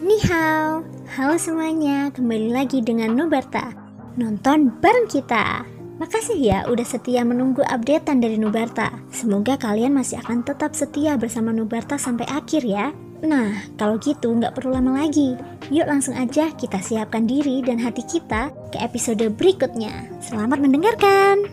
Ni hao, halo semuanya, kembali lagi dengan Nubarta. Nonton bareng kita. Makasih ya udah setia menunggu updatean dari Nubarta. Semoga kalian masih akan tetap setia bersama Nubarta sampai akhir ya. Nah, kalau gitu nggak perlu lama lagi. Yuk langsung aja kita siapkan diri dan hati kita ke episode berikutnya. Selamat mendengarkan.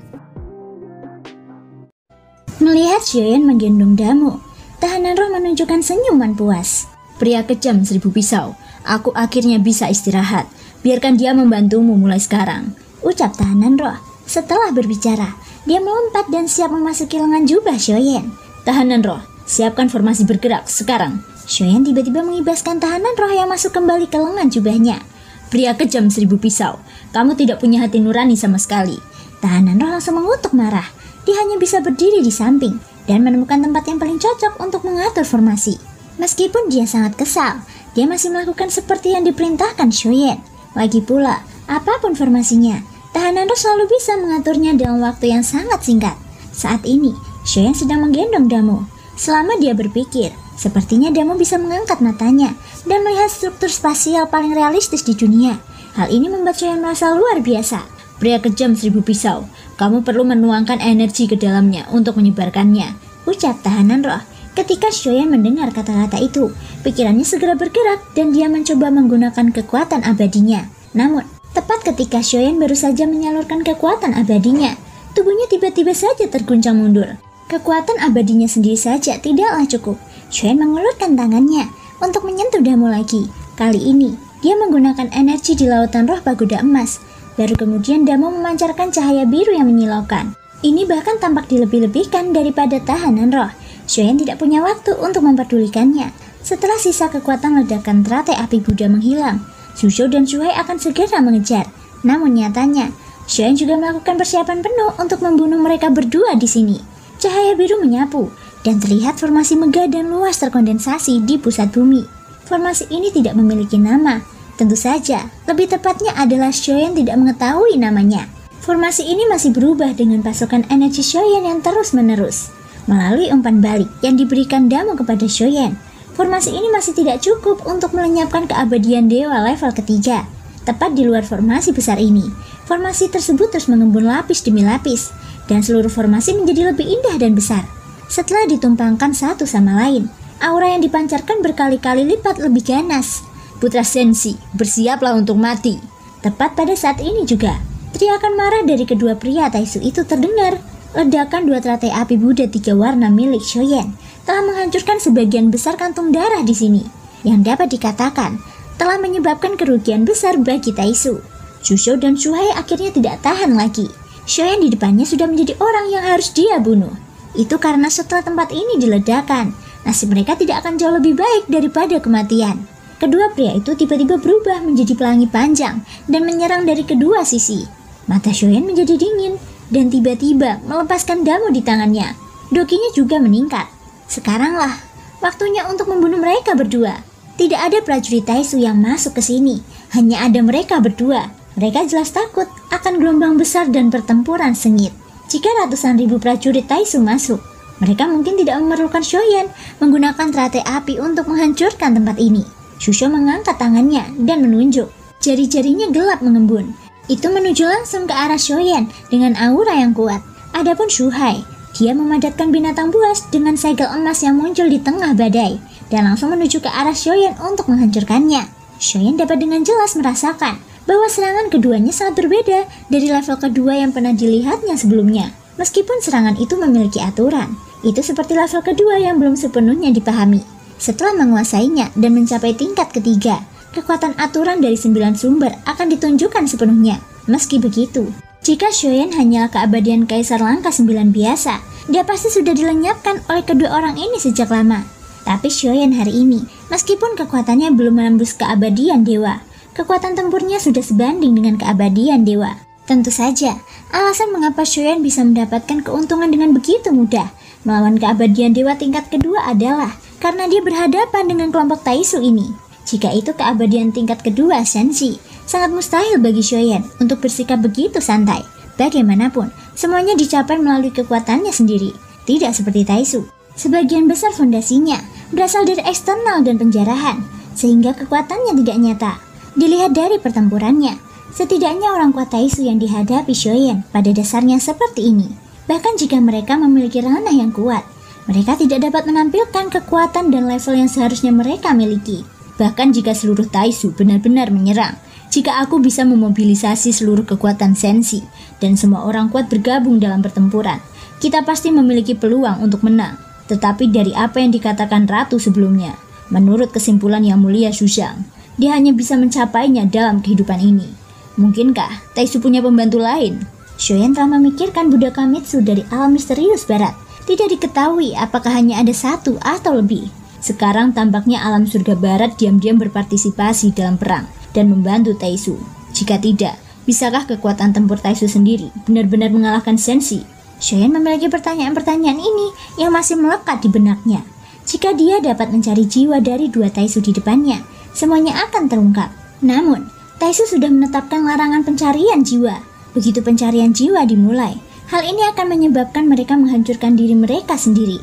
Melihat Xiaoyan menggendong Damu, tahanan roh menunjukkan senyuman puas. Pria kejam 1000 pisau, aku akhirnya bisa istirahat. Biarkan dia membantumu mulai sekarang, ucap tahanan roh. Setelah berbicara, dia melompat dan siap memasuki lengan jubah Xiaoyan. Tahanan roh, siapkan formasi bergerak sekarang. Xiaoyan tiba-tiba mengibaskan tahanan roh yang masuk kembali ke lengan jubahnya. Pria kejam 1000 pisau, kamu tidak punya hati nurani sama sekali. Tahanan roh langsung mengutuk marah. Dia hanya bisa berdiri di samping dan menemukan tempat yang paling cocok untuk mengatur formasi. Meskipun dia sangat kesal, dia masih melakukan seperti yang diperintahkan Xiaoyan. Lagi pula, apapun formasinya, tahanan roh selalu bisa mengaturnya dalam waktu yang sangat singkat. Saat ini, Xiaoyan sedang menggendong Damu. Selama dia berpikir, sepertinya Damu bisa mengangkat matanya dan melihat struktur spasial paling realistis di dunia. Hal ini membuat Xiaoyan merasa luar biasa. Pria kejam 1000 pisau, kamu perlu menuangkan energi ke dalamnya untuk menyebarkannya, ucap tahanan roh. Ketika Xiaoyan mendengar kata-kata itu, pikirannya segera bergerak dan dia mencoba menggunakan kekuatan abadinya. Namun, tepat ketika Xiaoyan baru saja menyalurkan kekuatan abadinya, tubuhnya tiba-tiba saja terguncang mundur. Kekuatan abadinya sendiri saja tidaklah cukup. Xiaoyan mengulurkan tangannya untuk menyentuh Damu lagi. Kali ini, dia menggunakan energi di lautan roh pagoda emas. Baru kemudian Damu memancarkan cahaya biru yang menyilaukan. Ini bahkan tampak dilebih-lebihkan daripada tahanan roh. Xiaoyan tidak punya waktu untuk memperdulikannya. Setelah sisa kekuatan ledakan teratai api Buddha menghilang, Suzhou dan Shuhai akan segera mengejar. Namun nyatanya, Xiaoyan juga melakukan persiapan penuh untuk membunuh mereka berdua di sini. Cahaya biru menyapu, dan terlihat formasi megah dan luas terkondensasi di pusat bumi. Formasi ini tidak memiliki nama. Tentu saja, lebih tepatnya adalah Xiaoyan tidak mengetahui namanya. Formasi ini masih berubah dengan pasokan energi Xiaoyan yang terus-menerus. Melalui umpan balik yang diberikan Damu kepada Xiaoyan, formasi ini masih tidak cukup untuk melenyapkan keabadian dewa level ketiga. Tepat di luar formasi besar ini, formasi tersebut terus mengembun lapis demi lapis, dan seluruh formasi menjadi lebih indah dan besar. Setelah ditumpangkan satu sama lain, aura yang dipancarkan berkali-kali lipat lebih ganas. Putra Senshi, bersiaplah untuk mati. Tepat pada saat ini juga, teriakan marah dari kedua pria Taisu itu terdengar. Ledakan 2 teratai api Buddha 3 warna milik Xiaoyan telah menghancurkan sebagian besar kantung darah di sini, yang dapat dikatakan telah menyebabkan kerugian besar bagi Taisu. Suzhou dan Shuhai akhirnya tidak tahan lagi. Xiaoyan di depannya sudah menjadi orang yang harus dia bunuh. Itu karena setelah tempat ini diledakkan, nasib mereka tidak akan jauh lebih baik daripada kematian. Kedua pria itu tiba-tiba berubah menjadi pelangi panjang dan menyerang dari kedua sisi. Mata Xiaoyan menjadi dingin dan tiba-tiba melepaskan Damu di tangannya. Dokinya juga meningkat. Sekaranglah waktunya untuk membunuh mereka berdua. Tidak ada prajurit Taisu yang masuk ke sini, hanya ada mereka berdua. Mereka jelas takut akan gelombang besar dan pertempuran sengit. Jika ratusan ribu prajurit Taisu masuk, mereka mungkin tidak memerlukan Xiaoyan menggunakan teratai api untuk menghancurkan tempat ini. Suzhou mengangkat tangannya dan menunjuk. Jari-jarinya gelap mengembun. Itu menuju langsung ke arah Xiaoyan dengan aura yang kuat. Adapun Shuhai, dia memadatkan binatang buas dengan segel emas yang muncul di tengah badai dan langsung menuju ke arah Xiaoyan untuk menghancurkannya. Xiaoyan dapat dengan jelas merasakan bahwa serangan keduanya sangat berbeda dari level kedua yang pernah dilihatnya sebelumnya. Meskipun serangan itu memiliki aturan, itu seperti level kedua yang belum sepenuhnya dipahami. Setelah menguasainya dan mencapai tingkat ketiga, kekuatan aturan dari 9 sumber akan ditunjukkan sepenuhnya. Meski begitu, jika Xiaoyan hanyalah keabadian Kaisar Langka 9 biasa, dia pasti sudah dilenyapkan oleh kedua orang ini sejak lama. Tapi Xiaoyan hari ini, meskipun kekuatannya belum menembus keabadian dewa, kekuatan tempurnya sudah sebanding dengan keabadian dewa. Tentu saja, alasan mengapa Xiaoyan bisa mendapatkan keuntungan dengan begitu mudah melawan keabadian dewa tingkat kedua adalah karena dia berhadapan dengan kelompok Taisu ini. Jika itu keabadian tingkat kedua Senshi, sangat mustahil bagi Xiaoyan untuk bersikap begitu santai. Bagaimanapun, semuanya dicapai melalui kekuatannya sendiri, tidak seperti Taisu. Sebagian besar fondasinya berasal dari eksternal dan penjarahan. sehingga kekuatannya tidak nyata. Dilihat dari pertempurannya, setidaknya orang kuat Taisu yang dihadapi Shoyan pada dasarnya seperti ini. Bahkan jika mereka memiliki ranah yang kuat, mereka tidak dapat menampilkan kekuatan dan level yang seharusnya mereka miliki. Bahkan jika seluruh Taisu benar-benar menyerang, jika aku bisa memobilisasi seluruh kekuatan Senshi dan semua orang kuat bergabung dalam pertempuran, kita pasti memiliki peluang untuk menang. Tetapi dari apa yang dikatakan Ratu sebelumnya, menurut kesimpulan Yang Mulia Shuzhang, dia hanya bisa mencapainya dalam kehidupan ini. Mungkinkah Taisu punya pembantu lain? Shoyan telah memikirkan budak Kamitsu dari alam misterius barat. Tidak diketahui apakah hanya ada satu atau lebih. Sekarang tampaknya alam surga barat diam-diam berpartisipasi dalam perang dan membantu Taisu. Jika tidak, bisakah kekuatan tempur Taisu sendiri benar-benar mengalahkan Senshi? Shoyan memiliki pertanyaan-pertanyaan ini yang masih melekat di benaknya. Jika dia dapat mencari jiwa dari dua Taisu di depannya, semuanya akan terungkap. Namun, Taisu sudah menetapkan larangan pencarian jiwa. Begitu pencarian jiwa dimulai, hal ini akan menyebabkan mereka menghancurkan diri mereka sendiri.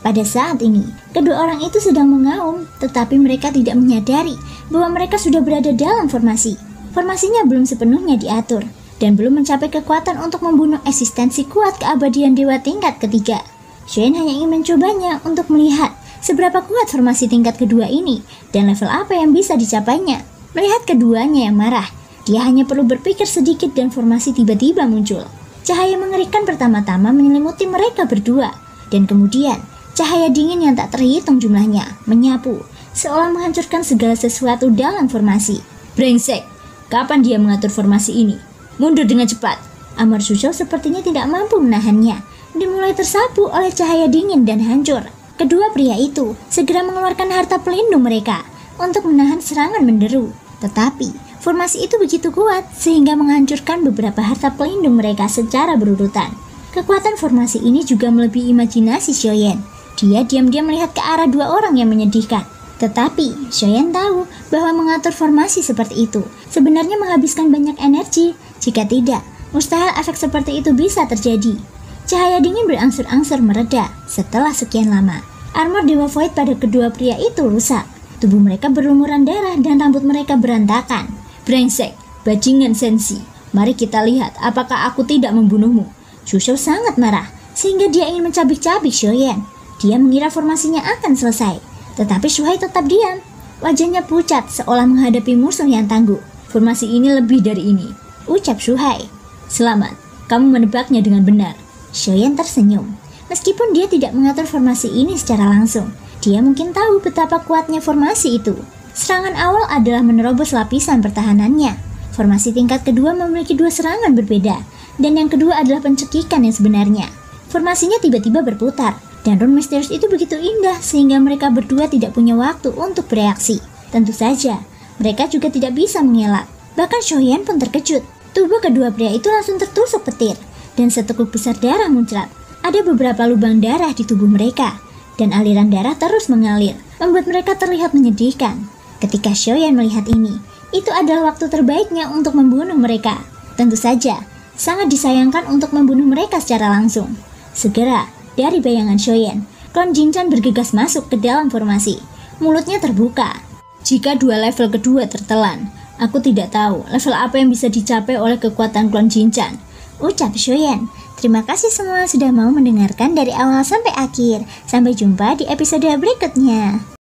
Pada saat ini, kedua orang itu sedang mengaum, tetapi mereka tidak menyadari bahwa mereka sudah berada dalam formasi. Formasinya belum sepenuhnya diatur, dan belum mencapai kekuatan untuk membunuh eksistensi kuat keabadian dewa tingkat ketiga. Shoyan hanya ingin mencobanya untuk melihat seberapa kuat formasi tingkat kedua ini, dan level apa yang bisa dicapainya. Melihat keduanya yang marah, dia hanya perlu berpikir sedikit dan formasi tiba-tiba muncul. Cahaya mengerikan pertama-tama menyelimuti mereka berdua, dan kemudian cahaya dingin yang tak terhitung jumlahnya menyapu, seolah menghancurkan segala sesuatu dalam formasi. Brengsek, kapan dia mengatur formasi ini? Mundur dengan cepat. Amar Sushou sepertinya tidak mampu menahannya, dan mulai tersapu oleh cahaya dingin dan hancur. Kedua pria itu segera mengeluarkan harta pelindung mereka untuk menahan serangan menderu. Tetapi formasi itu begitu kuat sehingga menghancurkan beberapa harta pelindung mereka secara berurutan. Kekuatan formasi ini juga melebihi imajinasi Shoyan. Dia diam-diam melihat ke arah dua orang yang menyedihkan. Tetapi Shoyan tahu bahwa mengatur formasi seperti itu sebenarnya menghabiskan banyak energi. Jika tidak, mustahil efek seperti itu bisa terjadi. Cahaya dingin berangsur-angsur mereda setelah sekian lama. Armor Dewa Void pada kedua pria itu rusak. Tubuh mereka berlumuran darah dan rambut mereka berantakan. Brengsek, bajingan Senshi. Mari kita lihat apakah aku tidak membunuhmu. Sushou sangat marah sehingga dia ingin mencabik-cabik Shoyan. Dia mengira formasinya akan selesai. Tetapi Shuhai tetap diam. Wajahnya pucat seolah menghadapi musuh yang tangguh. Formasi ini lebih dari ini, ucap Shuhai. Selamat, kamu menebaknya dengan benar. Shoyan tersenyum. Meskipun dia tidak mengatur formasi ini secara langsung, dia mungkin tahu betapa kuatnya formasi itu. Serangan awal adalah menerobos lapisan pertahanannya. Formasi tingkat kedua memiliki dua serangan berbeda, dan yang kedua adalah pencekikan yang sebenarnya. Formasinya tiba-tiba berputar, dan rune misterius itu begitu indah sehingga mereka berdua tidak punya waktu untuk bereaksi. Tentu saja, mereka juga tidak bisa mengelak. Bahkan Shoyan pun terkejut. Tubuh kedua pria itu langsung tertusuk petir, dan seteguk besar darah muncrat. Ada beberapa lubang darah di tubuh mereka, dan aliran darah terus mengalir, membuat mereka terlihat menyedihkan. Ketika Shoyan melihat ini, itu adalah waktu terbaiknya untuk membunuh mereka. Tentu saja, sangat disayangkan untuk membunuh mereka secara langsung. Segera, dari bayangan Shoyan, klon Jinchan bergegas masuk ke dalam formasi. Mulutnya terbuka. Jika dua level kedua tertelan, aku tidak tahu level apa yang bisa dicapai oleh kekuatan klon Jinchan, ucap Shoyan. Terima kasih semua sudah mau mendengarkan dari awal sampai akhir. Sampai jumpa di episode berikutnya.